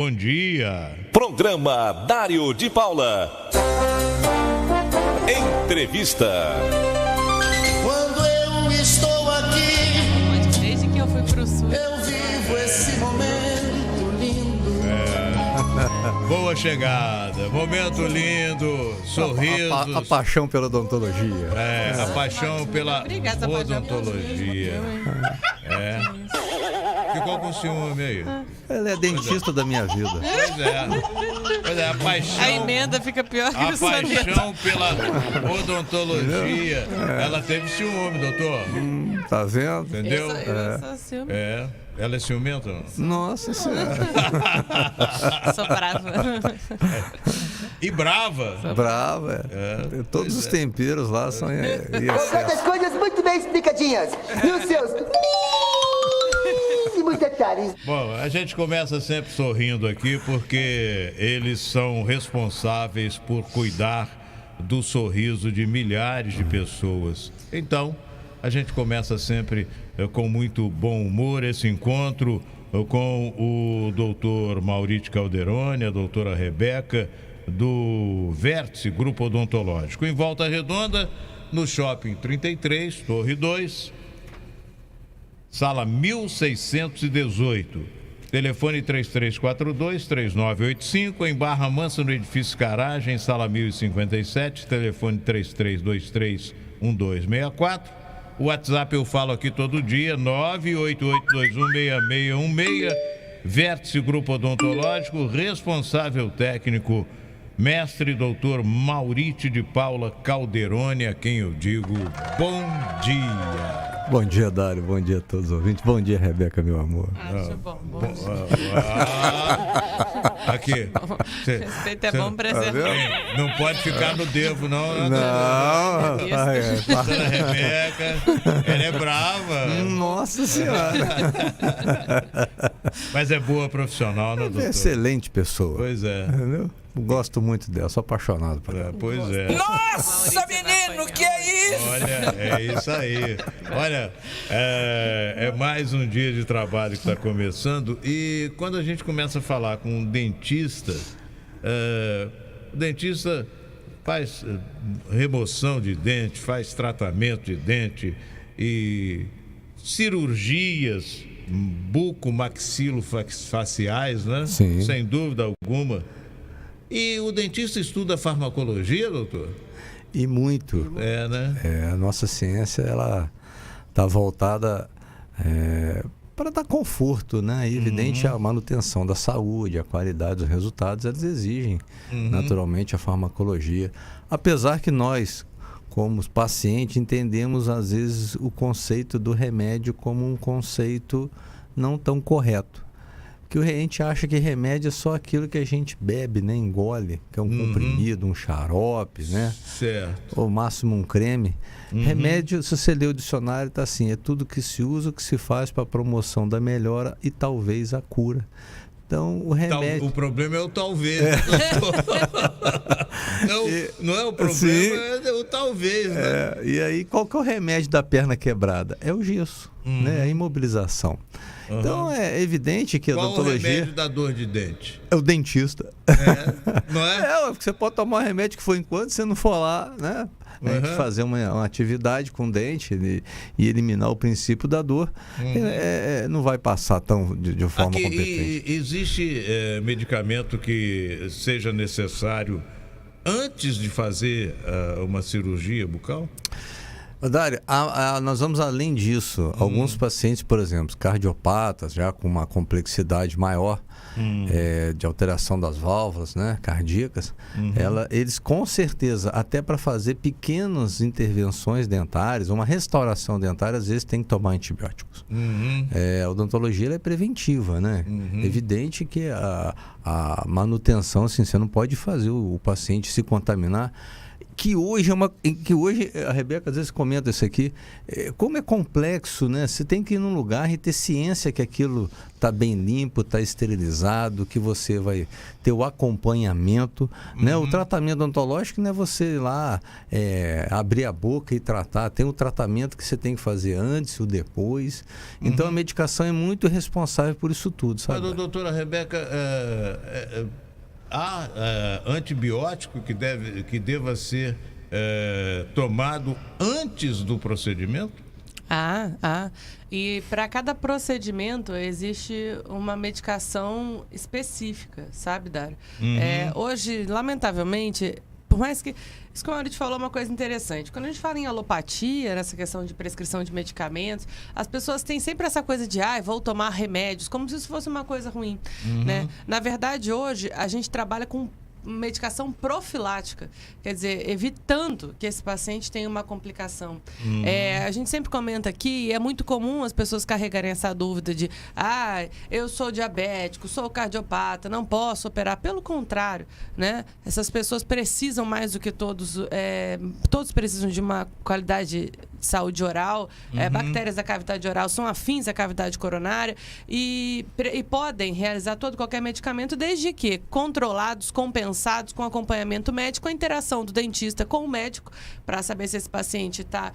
Bom dia. Programa Dário de Paula. Entrevista. Quando eu estou aqui, desde que eu fui pro sul, eu vivo esse momento lindo. Boa chegada, momento lindo, sorrisos. A paixão pela odontologia. A paixão pela Obrigada, odontologia. Ficou com ciúme aí. Ela é dentista da minha vida. Pois é, a paixão. a emenda fica pior que A o soneto. paixão pela odontologia. Ela teve ciúme, doutor. Tá vendo? Entendeu? Eu sou ciúme. Ela é ciumenta? Nossa senhora. Sou brava. E brava. Brava. Todos os temperos lá são em excesso. As coisas muito bem explicadinhas. E os seus mínimos detalhes. Bom, a gente começa sempre sorrindo aqui porque eles são responsáveis por cuidar do sorriso de milhares de pessoas. Então, a gente começa sempre com muito bom humor esse encontro com o doutor Mauriti Calderoni, a doutora Rebeca, do Vértice Grupo Odontológico, em Volta Redonda, no Shopping 33, Torre 2, sala 1618. Telefone 3342-3985, em Barra Mansa, no edifício Garagem, sala 1057, telefone 3323-1264. O WhatsApp eu falo aqui todo dia, 988216616. Vértice Grupo Odontológico, responsável técnico, mestre doutor Mauriti de Paula Calderoni, a quem eu digo bom dia. Bom dia, Dário. Bom dia a todos os ouvintes. Bom dia, Rebeca, meu amor. Acho bom. Aqui. Respeito é bom preservar. Não pode ficar no devo, não. Não. Doutora Rebeca, ela é brava. Nossa senhora. Mas é boa profissional, né, doutor? Excelente pessoa. Pois é. Entendeu? Gosto muito dela, sou apaixonado por ela. Pois é. Nossa, menino, que é isso? Olha, é isso aí. Olha, é mais um dia de trabalho que está começando. E quando a gente começa a falar com um dentista, o dentista faz remoção de dente, faz tratamento de dente e cirurgias bucomaxilofaciais, né? Sim. Sem dúvida alguma. E o dentista estuda farmacologia, doutor? E muito. Né? A nossa ciência, ela está voltada para dar conforto, né? E evidente a manutenção da saúde, a qualidade dos resultados, eles exigem naturalmente a farmacologia. Apesar que nós, como pacientes, entendemos às vezes o conceito do remédio como um conceito não tão correto. Que a gente acha que remédio é só aquilo que a gente bebe, né? Engole, que é um comprimido, um xarope, né? Certo. Ou máximo um creme. Remédio, se você ler o dicionário, está assim, é tudo que se usa, que se faz para a promoção da melhora e talvez a cura. Então, o remédio... O problema é o talvez. Não é o problema, Sim. é o talvez, né? E aí, qual que é o remédio da perna quebrada? É o gesso, né? A imobilização. Então, é evidente que a Qual odontologia... o remédio da dor de dente? É o dentista. Não é? Porque você pode tomar um remédio que for enquanto você não for lá, né? A gente fazer uma atividade com o dente e eliminar o princípio da dor, não vai passar de forma competente. Existe medicamento que seja necessário antes de fazer uma cirurgia bucal? Dário, nós vamos além disso. Alguns pacientes, por exemplo, cardiopatas, já com uma complexidade maior de alteração das válvulas, né, cardíacas, eles com certeza, até para fazer pequenas intervenções dentárias, uma restauração dentária, às vezes tem que tomar antibióticos. A odontologia ela é preventiva, né? Evidente que a manutenção, assim, você não pode fazer o paciente se contaminar, que hoje a Rebeca às vezes comenta isso aqui, como é complexo, né? Você tem que ir num lugar e ter ciência que aquilo está bem limpo, está esterilizado, que você vai ter o acompanhamento, né? O tratamento odontológico não é você ir lá abrir a boca e tratar, tem um tratamento que você tem que fazer antes e o depois. Então a medicação é muito responsável por isso tudo, sabe? Mas, doutora Rebeca, há antibiótico que deva ser tomado antes do procedimento? E para cada procedimento existe uma medicação específica, sabe, Dário? Hoje, lamentavelmente, por mais que... Isso que o Maurício falou é uma coisa interessante. Quando a gente fala em alopatia, nessa questão de prescrição de medicamentos, as pessoas têm sempre essa coisa de vou tomar remédios, como se isso fosse uma coisa ruim, né? Na verdade, hoje, a gente trabalha com medicação profilática, quer dizer, evitando que esse paciente tenha uma complicação. A gente sempre comenta aqui, e é muito comum as pessoas carregarem essa dúvida de eu sou diabético, sou cardiopata, não posso operar. Pelo contrário, né? Essas pessoas precisam mais do que todos precisam de uma qualidade de saúde oral, bactérias da cavidade oral são afins à cavidade coronária e podem realizar qualquer medicamento desde que controlados, compensados com acompanhamento médico, a interação do dentista com o médico para saber se esse paciente está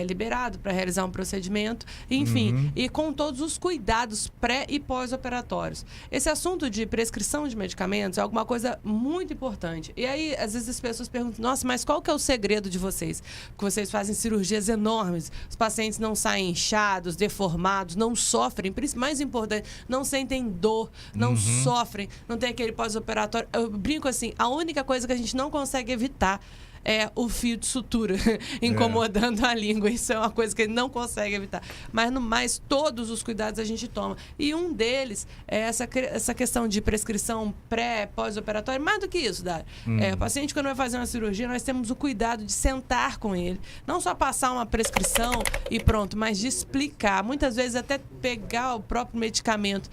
liberado para realizar um procedimento, enfim, e com todos os cuidados pré e pós-operatórios. Esse assunto de prescrição de medicamentos é alguma coisa muito importante. E aí, às vezes as pessoas perguntam, nossa, mas qual que é o segredo de vocês? Que vocês fazem cirurgias enormes, os pacientes não saem inchados, deformados, não sofrem, mais importante, não sentem dor, não sofrem, não tem aquele pós-operatório. Eu brinco assim, a única coisa que a gente não consegue evitar é o fio de sutura incomodando a língua. Isso é uma coisa que ele não consegue evitar. Mas, no mais, todos os cuidados a gente toma. E um deles é essa questão de prescrição pré, pós-operatória. Mais do que isso, Dário. O paciente, quando vai fazer uma cirurgia, nós temos o cuidado de sentar com ele. Não só passar uma prescrição e pronto, mas de explicar. Muitas vezes até pegar o próprio medicamento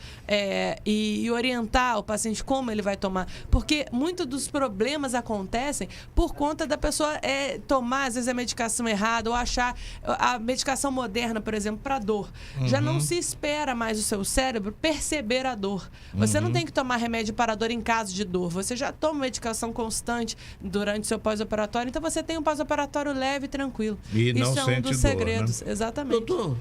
e orientar o paciente como ele vai tomar. Porque muitos dos problemas acontecem por conta da pessoa tomar, às vezes, a medicação errada ou achar a medicação moderna, por exemplo, para dor. Já não se espera mais o seu cérebro perceber a dor. Você não tem que tomar remédio para dor em caso de dor. Você já toma medicação constante durante o seu pós-operatório, então você tem um pós-operatório leve e tranquilo. E não Isso é um dos segredos. Né? Exatamente. Doutor,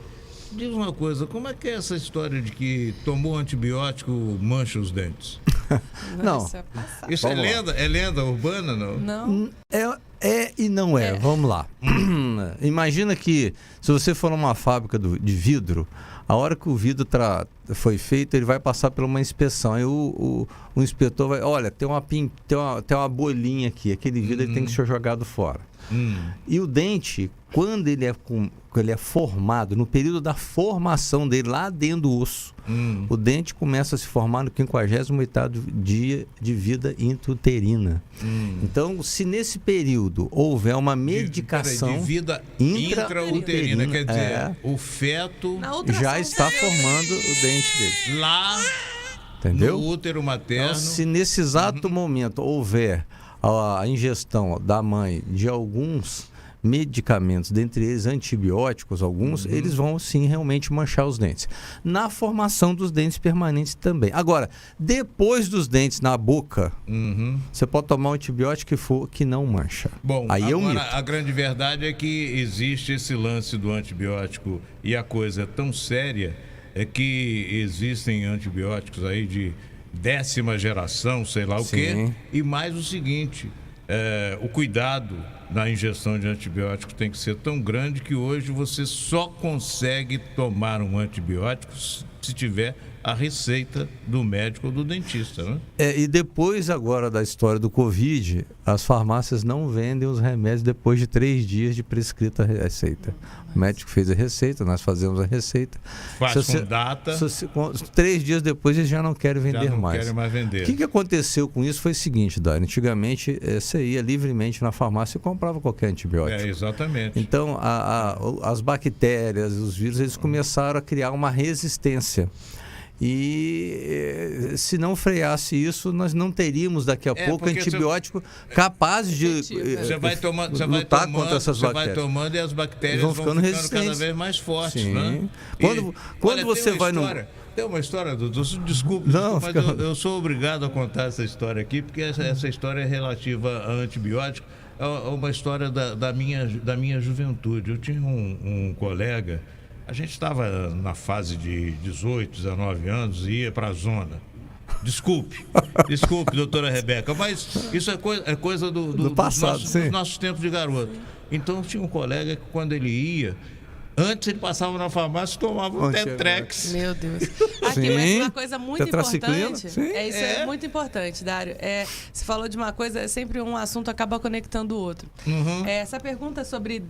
diz uma coisa, como é que é essa história de que tomou antibiótico mancha os dentes? Não. Isso é lenda urbana, não? Não. E não é. Vamos lá. Imagina que se você for numa fábrica de vidro, a hora que o vidro foi feito, ele vai passar por uma inspeção. Aí o inspetor vai, olha, tem uma bolinha aqui, aquele vidro ele tem que ser jogado fora. E o dente, quando ele é formado, no período da formação dele, lá dentro do osso, o dente começa a se formar no 58º dia de vida intrauterina. Então, se nesse período houver uma medicação de vida intrauterina, quer dizer, o feto já está formando o dente dele. Lá, entendeu? No útero materno. Então, se nesse exato momento houver a ingestão da mãe de alguns medicamentos, dentre eles antibióticos, eles vão sim realmente manchar os dentes. Na formação dos dentes permanentes também. Agora, depois dos dentes na boca, você pode tomar um antibiótico que não mancha. Bom, aí agora a grande verdade é que existe esse lance do antibiótico e a coisa é tão séria que existem antibióticos aí de 10ª geração, sei lá o quê, e mais o seguinte, o cuidado na ingestão de antibióticos tem que ser tão grande que hoje você só consegue tomar um antibiótico se tiver a receita do médico ou do dentista, né? E depois agora da história do Covid, as farmácias não vendem os remédios depois de 3 dias de prescrita receita. O médico fez a receita, nós fazemos a receita. Faz com data. 3 dias depois eles já não querem vender mais. Não querem mais vender. O que aconteceu com isso foi o seguinte, Dário. Antigamente, você ia livremente na farmácia e comprava qualquer antibiótico. Exatamente. Então, as bactérias, os vírus, eles começaram a criar uma resistência. E se não freasse isso, nós não teríamos daqui a pouco antibiótico capaz de lutar contra essas bactérias. Você vai tomando e as bactérias vão ficando cada vez mais fortes. Sim. Né? Quando você vai no... Tem uma história, doutor, desculpe, mas eu sou obrigado a contar essa história aqui, porque essa história é relativa a antibiótico. É uma história da minha juventude. Eu tinha um colega, a gente estava na fase de 18, 19 anos e ia para a zona. Desculpe, doutora Rebeca, mas isso é coisa do passado, dos nossos tempos de garoto. Então tinha um colega que quando ele ia, antes ele passava na farmácia e tomava um Tetrex. Meu Deus. Aqui, mas uma coisa muito importante. É muito importante, Dário. Você falou de uma coisa, sempre um assunto acaba conectando o outro. Essa pergunta sobre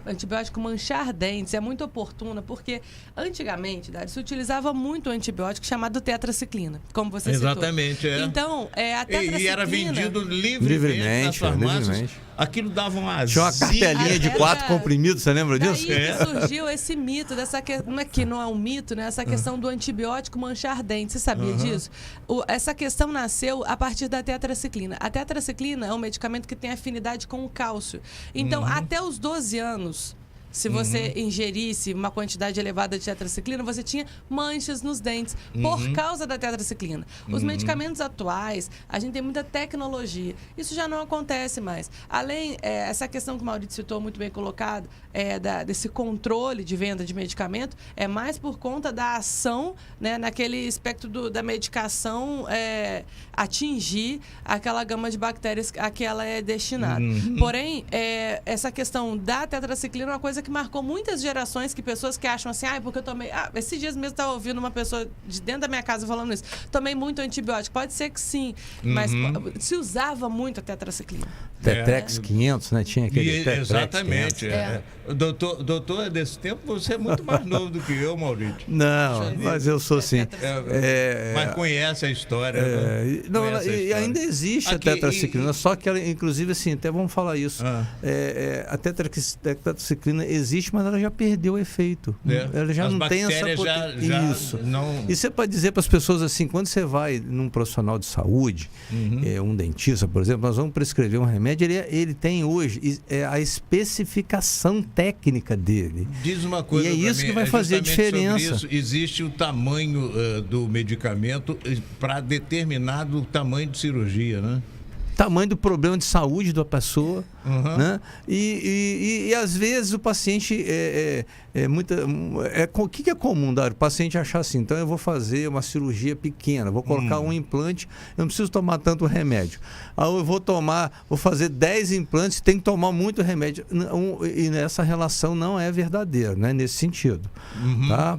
antibiótico manchar dentes é muito oportuna, porque antigamente, Dário, se utilizava muito um antibiótico chamado tetraciclina, como você citou. Exatamente, Então, a tetraciclina... E era vendido livremente nas farmácias. Aquilo dava uma azia. Tinha uma cartelinha de 4 comprimidos, você lembra disso? Daí que surgiu esse mito, não é um mito, né? Essa questão do antibiótico manchar dentes. Você sabia disso? Essa questão nasceu a partir da tetraciclina. A tetraciclina é um medicamento que tem afinidade com o cálcio. Então, até os 12 anos... Se você ingerisse uma quantidade elevada de tetraciclina, você tinha manchas nos dentes por causa da tetraciclina. Os medicamentos atuais, a gente tem muita tecnologia. Isso já não acontece mais. Além, essa questão que o Maurício citou, muito bem colocado, desse controle de venda de medicamento, é mais por conta da ação, né, naquele espectro da medicação atingir aquela gama de bactérias a que ela é destinada. Porém, essa questão da tetraciclina é uma coisa que marcou muitas gerações, que pessoas que acham assim, porque eu tomei... esses dias mesmo eu estava ouvindo uma pessoa de dentro da minha casa falando isso. Tomei muito antibiótico. Pode ser que sim, mas se usava muito a tetraciclina. Tetrex 500, né? Tinha aquele Tetrex exatamente. Doutor, é desse tempo, você é muito mais novo do que eu, Maurício. Não, mas eu sou assim. Mas conhece a história. E ainda existe a tetraciclina, só que ela, inclusive, assim, até vamos falar isso. A tetraciclina existe, mas ela já perdeu o efeito. Ela já não tem essa potência. Isso. Não... E você pode dizer para as pessoas assim, quando você vai num profissional de saúde, um dentista, por exemplo, nós vamos prescrever um remédio, ele tem hoje a especificação técnica dele. Diz uma coisa, e é isso que vai fazer a diferença. Existe o tamanho do medicamento para determinado tamanho de cirurgia, né? Tamanho do problema de saúde da pessoa, né? E às vezes o paciente o que é comum, Dário? O paciente achar assim, então eu vou fazer uma cirurgia pequena, vou colocar um implante, eu não preciso tomar tanto remédio. Aí eu vou fazer 10 implantes, tem que tomar muito remédio. E essa relação não é verdadeira, né? Nesse sentido. Tá?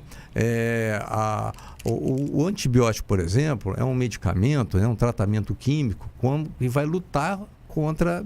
O antibiótico, por exemplo, é um medicamento, é um tratamento químico e vai lutar contra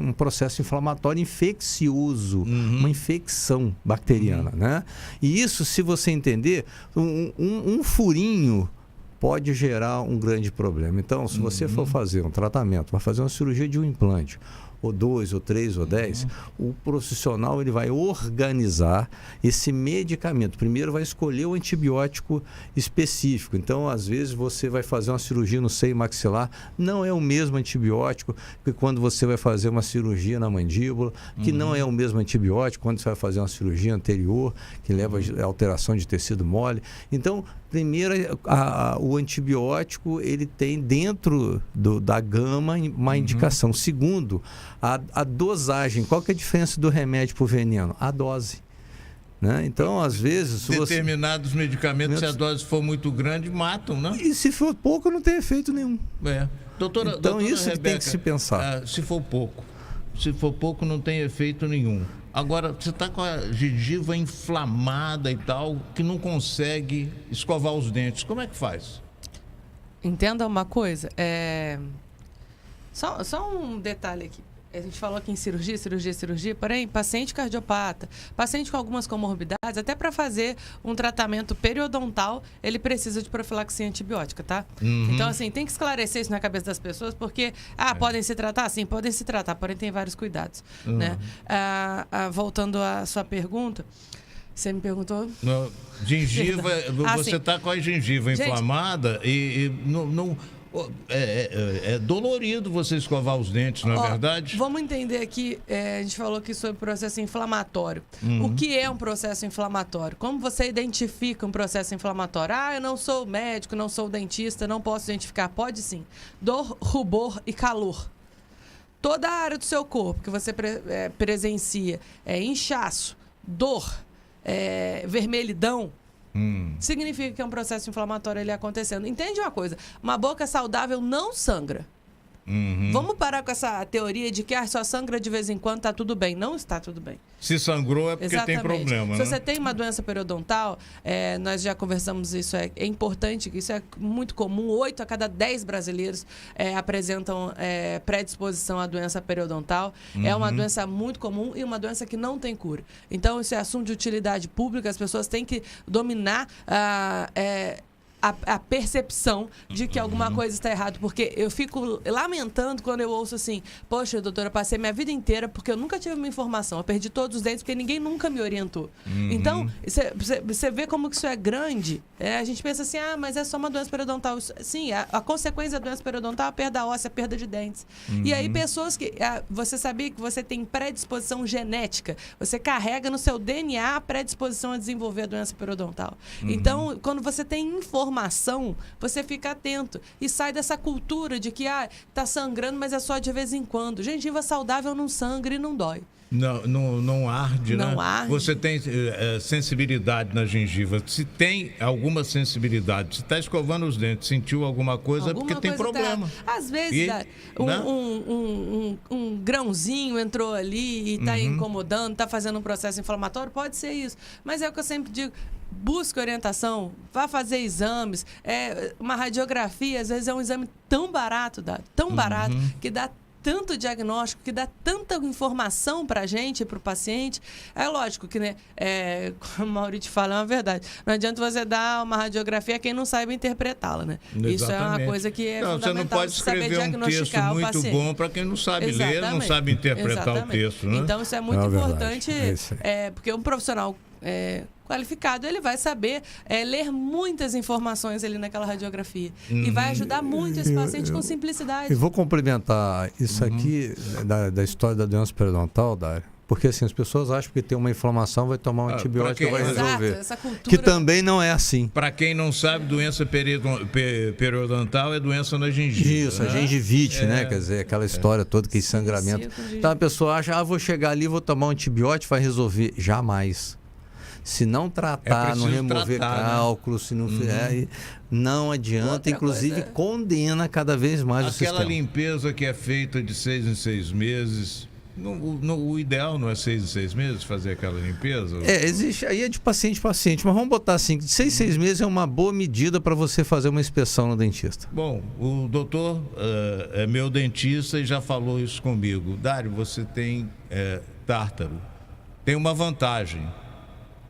um processo inflamatório infeccioso, uma infecção bacteriana, né? E isso, se você entender, um furinho pode gerar um grande problema. Então, se você for fazer um tratamento, vai fazer uma cirurgia de um implante, ou 2, ou 3, ou 10, o profissional ele vai organizar esse medicamento. Primeiro vai escolher o antibiótico específico. Então, às vezes, você vai fazer uma cirurgia no seio maxilar, não é o mesmo antibiótico que quando você vai fazer uma cirurgia na mandíbula, que não é o mesmo antibiótico quando você vai fazer uma cirurgia anterior, que leva a alteração de tecido mole. Então, primeiro, o antibiótico ele tem dentro da gama uma indicação. Segundo, a dosagem. Qual que é a diferença do remédio para o veneno? A dose. Né? Então, às vezes... Determinados medicamentos, se a dose for muito grande, matam, né? E se for pouco, não tem efeito nenhum. Doutora isso Rebeca, que tem que se pensar. Se for pouco, não tem efeito nenhum. Agora, você está com a gengiva inflamada e tal, que não consegue escovar os dentes. Como é que faz? Entenda uma coisa. Só um detalhe aqui. A gente falou aqui em cirurgia, porém, paciente cardiopata, paciente com algumas comorbidades, até para fazer um tratamento periodontal, ele precisa de profilaxia antibiótica, tá? Então, assim, tem que esclarecer isso na cabeça das pessoas, porque, podem se tratar? Sim, podem se tratar, porém tem vários cuidados, né? Voltando à sua pergunta, Você me perguntou? Gengiva, você sim. está com a gengiva inflamada e não é dolorido você escovar os dentes, não é verdade? Vamos entender aqui, a gente falou aqui sobre processo inflamatório. O que é um processo inflamatório? Como você identifica um processo inflamatório? Eu não sou médico, não sou dentista, não posso identificar. Pode sim. Dor, rubor e calor. Toda a área do seu corpo que você presencia inchaço, dor, vermelhidão, significa que é um processo inflamatório ali acontecendo. Entende uma coisa? Uma boca saudável não sangra. Vamos parar com essa teoria de que só sangra de vez em quando, tá tudo bem. Não está tudo bem. Se sangrou é porque tem problema, Se né? você tem uma doença periodontal, nós já conversamos isso, é importante, isso é muito comum. 8 a cada 10 brasileiros apresentam predisposição à doença periodontal. É uma doença muito comum e uma doença que não tem cura. Então, isso é assunto de utilidade pública, as pessoas têm que dominar a percepção de que alguma coisa está errada, porque eu fico lamentando quando eu ouço assim, poxa, doutora, eu passei minha vida inteira porque eu nunca tive uma informação, eu perdi todos os dentes porque ninguém nunca me orientou. Então, você vê como que isso é grande, a gente pensa assim, mas é só uma doença periodontal. Sim, a consequência da doença periodontal é a perda óssea, a perda de dentes. E aí pessoas que, você sabia que você tem predisposição genética, você carrega no seu DNA a predisposição a desenvolver a doença periodontal. Então, quando você tem informação, você fica atento e sai dessa cultura de que tá sangrando, mas é só de vez em quando. Gengiva saudável não sangra e não dói. Não arde, né? Não arde. Você tem sensibilidade na gengiva. Se tem alguma sensibilidade, se está escovando os dentes, sentiu alguma coisa, é porque tem problema. Às vezes, um grãozinho entrou ali e está incomodando, está fazendo um processo inflamatório, pode ser isso. Mas é o que eu sempre digo, busque orientação, vá fazer exames. Uma radiografia, às vezes, é um exame tão barato, que dá tanto diagnóstico, que dá tanta informação para a gente, para o paciente. É lógico que, né, como o Maurício fala, é uma verdade. Não adianta você dar uma radiografia a quem não saiba interpretá-la, né? Exatamente. Isso é uma coisa que é fundamental. Você não pode escrever um texto muito bom para quem não sabe ler, não sabe interpretar o texto, né? Então, isso é muito importante, porque um profissional qualificado, ele vai saber ler muitas informações ali naquela radiografia. E vai ajudar muito esse paciente com simplicidade. E vou complementar isso aqui da história da doença periodontal, Dário. Porque assim, as pessoas acham que tem uma inflamação, vai tomar um antibiótico e vai resolver. Exato, essa cultura... Que também não é assim. Para quem não sabe, doença periodontal é doença na gengiva. Isso, a gengivite, né? Quer dizer, aquela história toda, que sangramento. Então a pessoa acha, vou chegar ali, vou tomar um antibiótico, vai resolver. Jamais. Se não tratar, não remover cálculos, se não fizer, não adianta. Outra inclusive, condena cada vez mais o sistema. Aquela limpeza que é feita de 6 em 6 meses, o ideal não é 6 em 6 meses fazer aquela limpeza? Existe, aí é de paciente para paciente, mas vamos botar assim, de 6 em 6 meses é uma boa medida para você fazer uma inspeção no dentista. Bom, o doutor é meu dentista e já falou isso comigo. Dário, você tem tártaro. Tem uma vantagem.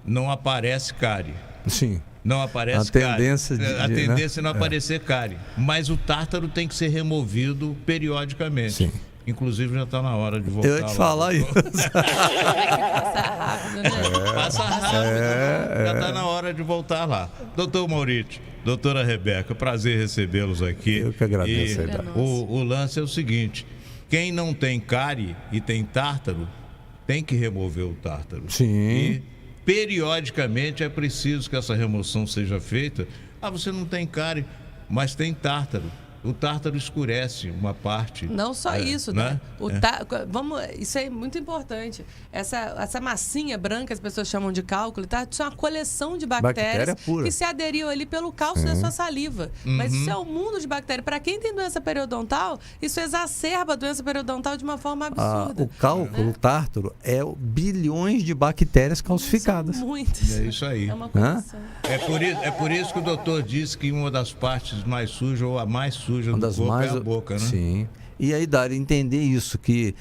Não aparece cárie. Sim. Não aparece cárie. A tendência é não aparecer cárie. Mas o tártaro tem que ser removido periodicamente. Sim. Inclusive já está na hora de voltar. Eu ia te falar isso. Passa rápido. Já está na hora de voltar lá. Doutor Maurício, doutora Rebeca, prazer recebê-los aqui. Eu que agradeço. O lance é o seguinte: quem não tem cárie e tem tártaro, tem que remover o tártaro. Sim. E periodicamente é preciso que essa remoção seja feita. Você não tem cárie, mas tem tártaro. O tártaro escurece uma parte. Não só isso, né? Isso é muito importante. Essa massinha branca, as pessoas chamam de cálculo, isso é uma coleção de bactérias que se aderiu ali pelo cálcio da sua saliva. Mas isso é um mundo de bactérias. Para quem tem doença periodontal, isso exacerba a doença periodontal de uma forma absurda. O cálculo, o tártaro, é bilhões de bactérias calcificadas. São muitas. É isso aí. É uma coleção. É por isso que o doutor disse que uma das partes mais sujas, ou a mais suja do corpo, é a boca, né? Sim. E aí, Dário, entender isso, que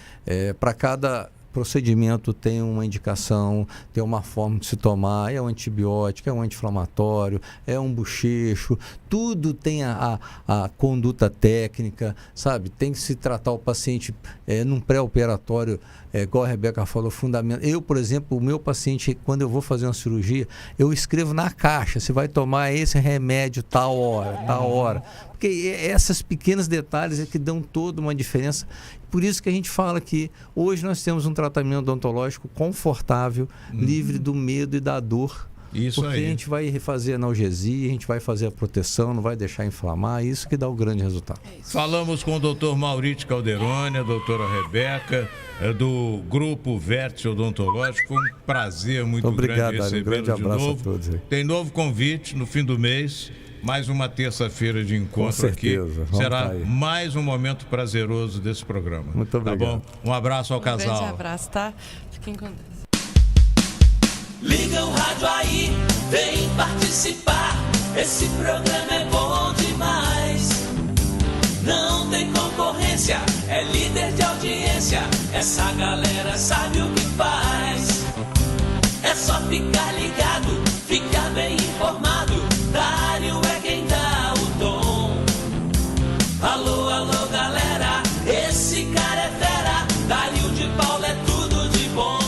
para cada procedimento tem uma indicação, tem uma forma de se tomar, é um antibiótico, é um anti-inflamatório, é um bochecho, tudo tem a conduta técnica, sabe? Tem que se tratar o paciente num pré-operatório, igual a Rebeca falou, fundamental. Eu, por exemplo, o meu paciente, quando eu vou fazer uma cirurgia, eu escrevo na caixa, você vai tomar esse remédio tal hora. Porque esses pequenos detalhes é que dão toda uma diferença. Por isso que a gente fala que hoje nós temos um tratamento odontológico confortável, livre do medo e da dor. Isso porque aí. a gente vai fazer analgesia, a gente vai fazer a proteção, não vai deixar inflamar, isso que dá o grande resultado. Falamos com o doutor Maurício Calderoni, a doutora Rebeca, do Grupo Vértice Odontológico. Foi um prazer muito Obrigado, grande recebê-los um grande abraço de novo. a todos aí. Tem novo convite no fim do mês, mais uma terça-feira de encontro Com certeza, aqui. vamos Será tá aí. mais um momento prazeroso desse programa. Muito obrigado. Tá bom? Um abraço ao Um casal. grande abraço, tá? Fiquem com Deus. Liga o rádio aí, vem participar. Esse programa é bom demais. Não tem concorrência, é líder de audiência. Essa galera sabe o que faz. É só ficar ligado